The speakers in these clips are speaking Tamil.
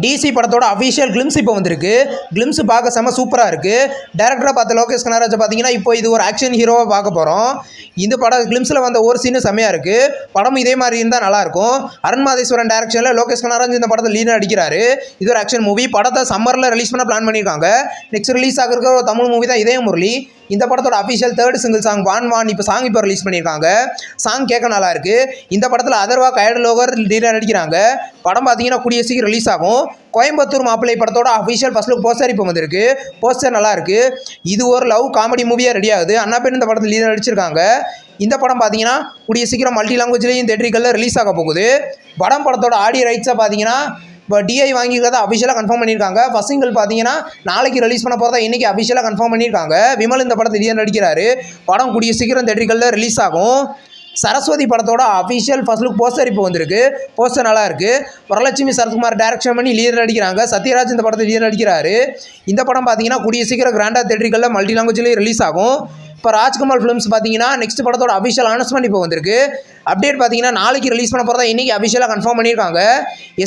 டிசி படத்தோட அஃபிஷியல் கிளிம்ஸ் இப்போ வந்திருக்கு. கிளிம்ஸ் பார்க்க செம்ம சூப்பராக இருக்குது. டேரக்டராக பார்த்த லோகேஷ் கனகராஜ் பார்த்தீங்கன்னா இப்போ இது ஒரு ஆக்ஷன் ஹீரோவாக பார்க்க போகிறோம். இந்த படம் கிளிம்ஸில் வந்த ஒரு சீனு செம்மையாக இருக்குது. படம் இதே மாதிரி இருந்தால் நல்லாயிருக்கும். அருண் மாதேஸ்வரன் டேரக்ஷனில் லோகேஷ் கனகராஜ் இந்த படத்தில் லீடாக நடிக்கிறாரு. இது ஒரு ஆக்ஷன் மூவி. படத்தை சம்மரில் ரிலீஸ் பண்ண பிளான் பண்ணியிருக்காங்க. நெக்ஸ்ட் ரிலீஸ் ஆகிருக்கிற ஒரு தமிழ் மூவி தான் இதே முரளி. இந்த படத்தோட அஃபிஷியல் 3rd சிங்கிள் சாங் வான் வான் இப்போ சாங் இப்போ ரிலீஸ் பண்ணியிருக்காங்க. சாங் கேட்க நல்லா இருக்குது. இந்த படத்தில் அதர்வா கைடலோவர் லீடாக நடிக்கிறாங்க. படம் பார்த்தீங்கன்னா கூடிய சீக்கிரம் ரிலீஸ் ஆகும். கோயம்புத்தூர் மாப்பிள்ளை படத்தோட அஃபிஷியல் ஃபர்ஸ்ட் லுக் போஸ்டர் இப்போ வந்திருக்கு. போஸ்டர் நல்லா இருக்கு. இது ஒரு லவ் காமெடி மூவியாக ரெடி ஆகுது. அண்ணா பேர் இந்த படத்தில் லீடாக நடிச்சிருக்காங்க. இந்த படம் பார்த்தீங்கன்னா கூடிய சீக்கிரம் மல்டி லாங்குவேஜ்லேயும் தேட்டரிகளில் ரிலீஸ் ஆக போகுது. படத்தோட ஆடியோ ரைட்ஸை பார்த்தீங்கன்னா இப்போ டிஐ வாங்கிக்கிறத அஃபிஷியலாக கன்ஃபார்ம் பண்ணியிருக்காங்க. ஃபர்ஸ்ட் சிங்கிள் பார்த்தீங்கன்னா நாளைக்கு ரிலீஸ் பண்ண போகிறதா இன்றைக்கி அஃபிஷியலாக கன்ஃபார்ம் பண்ணியிருக்காங்க. விமல் இந்த படத்தை லீடாக நடிக்கிறாரு. படம் கூடிய சீக்கிரம் தேட்டரிகளில் ரிலீஸ் ஆகும். சரஸ்வதி படத்தோட அஃபிஷியல் ஃபர்ஸ்ட் லுக் போஸ்டர் இப்போ வந்திருக்கு. போஸ்டர் நல்லா இருக்குது. வரலட்சுமி சரத்குமார் டேரக்ஷன் பண்ணி லீடர் நடிக்கிறாங்க. சத்யராஜ் இந்த படத்தை லீடர் நடிக்கிறாரு. இந்த படம் பார்த்தீங்கன்னா கூடிய சீக்கிரம் கிராண்டாக தேட்டரிகளில் மல்டி லாங்குவேஜ்லேயும் ரிலீஸ் ஆகும். இப்போ ராஜ்குமார் ஃபிலிம்ஸ் பார்த்தீங்கன்னா நெக்ஸ்ட் படத்தோட அஃபிஷியல் அனௌன்ஸ்மெண்ட் இப்போ வந்திருக்கு. அப்டேட் பார்த்தீங்கன்னா நாளைக்கு ரிலீஸ் பண்ண போகிறதா இன்றைக்கி அஃபிஷியலாக கன்ஃபார்ம் பண்ணியிருக்காங்க.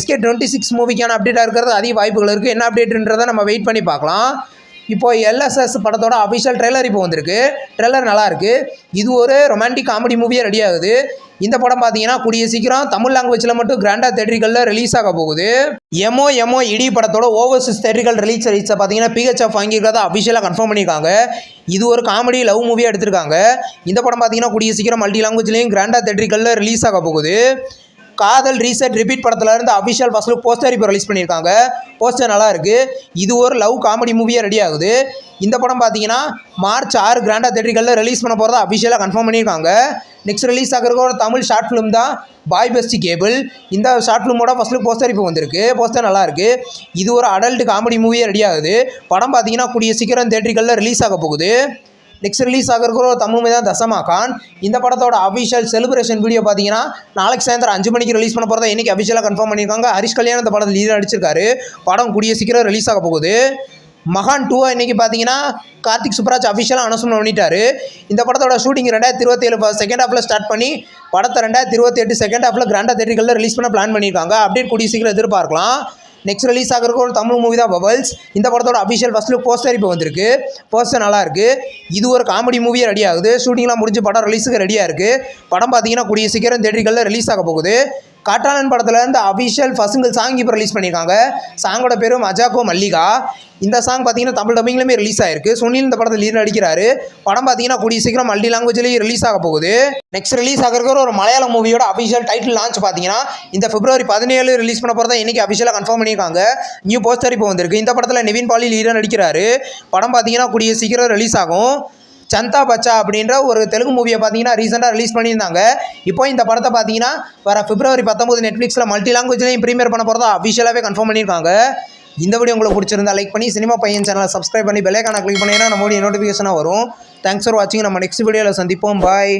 SK26 மூவிக்கான அப்டேட்டாக இருக்கிறது அதிக வாய்ப்புகள் இருக்குது. என்ன அப்டேட்ன்றதை நம்ம வெயிட் பண்ணி பார்க்கலாம். இப்போ LSS படத்தோட அஃபிஷியல் ட்ரெய்லர் இப்போ வந்திருக்கு. ட்ரெய்லர் நல்லாயிருக்கு. இது ஒரு ரொமான்டிக் காமெடி மூவியாக ரெடி ஆகுது. இந்த படம் பார்த்தீங்கன்னா கூடிய சீக்கிரம் தமிழ் லாங்குவேஜில் மட்டும் கிராண்டாக தேட்டரிகளில் ரிலீஸ் ஆக போகுது. எமோ இடி படத்தோட ஓவர்சீஸ் தேட்டரிகள் ரிலீஸை பார்த்தீங்கன்னா PHF வாங்கிக்கிறதா அஃபிஷியலாக கன்ஃபார்ம் பண்ணியிருக்காங்க. இது ஒரு காமெடி லவ் மூவியாக எடுத்திருக்காங்க. இந்த படம் பார்த்தீங்கன்னா கூடிய சீக்கிரம் மல்டி லாங்குவேஜ்லேயும் கிராண்டாக தேட்டரிகளில் ரிலீஸ் ஆக போகுது. காதல் ரீசெட் ரிப்பீட் படத்தில் இருந்து அஃபிஷியல் ஃபர்ஸ்ட் லுக் போஸ்டர் இப்போ ரிலீஸ் பண்ணியிருக்காங்க. போஸ்டர் நல்லா இருக்குது. இது ஒரு லவ் காமெடி மூவியாக ரெடி ஆகுது. இந்த படம் பார்த்தீங்கன்னா மார்ச் 6 கிராண்டாக தேட்டரிகளில் ரிலீஸ் பண்ண போகிறதா அஃபிஷியலாக கன்ஃபார்ம் பண்ணியிருக்காங்க. நெக்ஸ்ட் ரிலீஸ் ஆகிற ஒரு தமிழ் ஷார்ட் ஃபிலிம் தான் பாய் பெஸ்ட் கேபிள். இந்த ஷார்ட் ஃபிலிமோட ஃபர்ஸ்ட் லுக் போஸ்டர் இப்போ வந்திருக்கு. போஸ்டர் நல்லா இருக்குது. இது ஒரு அடல்ட் காமெடி மூவியாக ரெடி ஆகுது. படம் பார்த்தீங்கன்னா கூடிய சீக்கிரம் தேட்டரிகளில் ரிலீஸ் ஆக போகுது. நெக்ஸ்ட் ரிலீஸ் ஆகிற ஒரு தமிழ் மூவி தான் தசமா கான். இந்த படத்தோட அஃபிஷியல் செலிப்ரேஷன் வீடியோ பார்த்தீங்கன்னா நாளைக்கு சாயந்தரம் 5 மணிக்கு ரிலீஸ் பண்ண போகிறதா இன்றைக்கி அஃபிஷியலாக கன்ஃபார்ம் பண்ணியிருக்காங்க. ஹரிஷ் கல்யாணம் இந்த படத்தில் லீடர் நடிச்சிருக்காரு. படம் கூடிய சீக்கிரம் ரிலீஸ் ஆக போகுது. மகான் 2 இன்றைக்கி பார்த்தீங்கன்னா கார்த்திக் சுப்ராஜ் அஃபிஷியலாக அனௌன்ஸ்மெண்ட் பண்ணிட்டாரு. இந்த படத்தோட ஷூட்டிங் 2027 செகண்ட் ஹாஃபில் ஸ்டார்ட் பண்ணி படத்தை 2028 செகண்ட் ஹாஃபில் கிராண்டாக தேட்டரிகளில் ரிலீஸ் பண்ண பிளான் பண்ணியிருக்காங்க. அப்டேட் கூடிய சீக்கிரம் எதிர்பார்க்கலாம். நெக்ஸ்ட் ரிலீஸ் ஆகிற ஒரு தமிழ் மூவி தான் பபல்ஸ். இந்த படத்தோட அஃபிஷியல் ஃபர்ஸ்ட் லுக் போஸ்டர் இப்போ வந்திருக்கு. போஸ்டர் நல்லா இருக்குது. இது ஒரு காமெடி மூவியாக ரெடி ஆகுது. ஷூட்டிங்லாம் முடிஞ்சு படம் ரிலீஸுக்கு ரெடியாக இருக்குது. படம் பார்த்தீங்கன்னா கூடிய சீக்கிரம் தேட்டரிகளில் ரிலீஸ் ஆக போகுது. காட்டாளன் படத்தில் இருந்து அஃபிஷியல் ஃபர்ஸ்ட் சிங்கிள் சாங் இப்போ ரிலீஸ் பண்ணியிருக்காங்க. சாங்கோட பேர் மஜாக்கோ மல்லிகா. இந்த சாங் பார்த்தீங்கன்னா தமிழ் டப்பிங்லேயுமே ரிலீஸ் ஆயிருக்கு. சுனில் இந்த படத்தில் லீட் நடிக்கிறாரு. படம் பார்த்தீங்கன்னா கூடிய சீக்கிரம் மல்டி லாங்குவேஜ்லேயும் ரிலீஸ் ஆக போகுது. நெக்ஸ்ட் ரிலீஸ் ஆகிற ஒரு மலையாள மூவியோட அஃபிஷியல் டைட்டில் லான்ச் பார்த்தீங்கன்னா இந்த February 17 ரிலீஸ் பண்ண போகிறதா இன்றைக்கி அஃபிஷியலாக கன்ஃபார்ம் பண்ணியிருக்காங்க. நியூ போஸ்டர் இப்போ வந்திருக்கு. இந்த படத்தில் நிவின் பாலி லீடாக நடிக்கிறாரு. படம் பார்த்தீங்கன்னா கூடிய சீக்கிரம் ரிலீஸ் ஆகும். சந்தா பச்சா அப்படின்ற ஒரு தெலுங்கு மூவியை பார்த்தீங்கன்னா ரீசெண்டாக ரிலீஸ் பண்ணியிருந்தாங்க. இப்போ இந்த படத்தை பார்த்தீங்கன்னா வர February 19 நெட்ஃப்ளிக்ஸில் மல்டி லாங்குவேஜ்லையும் ப்ரீமியர் பண்ண போகிறதா அஃபிஷியலாகவே கன்ஃபார்ம் பண்ணியிருக்காங்க. இந்த வீடியோ உங்களுக்கு பிடிச்சிருந்தா லைக் பண்ணி சினிமா பையன் சேனலை சப்ஸ்கிரைப் பண்ணி பெல் ஐகானை கிளிக் பண்ணிங்கன்னா நம்மளுடைய நோட்டிஃபிகேஷனாக வரும். தேங்க்ஸ் ஃபார் வாட்சிங். நம்ம நெக்ஸ்ட் வீடியோவில் சந்திப்போம். பாய்.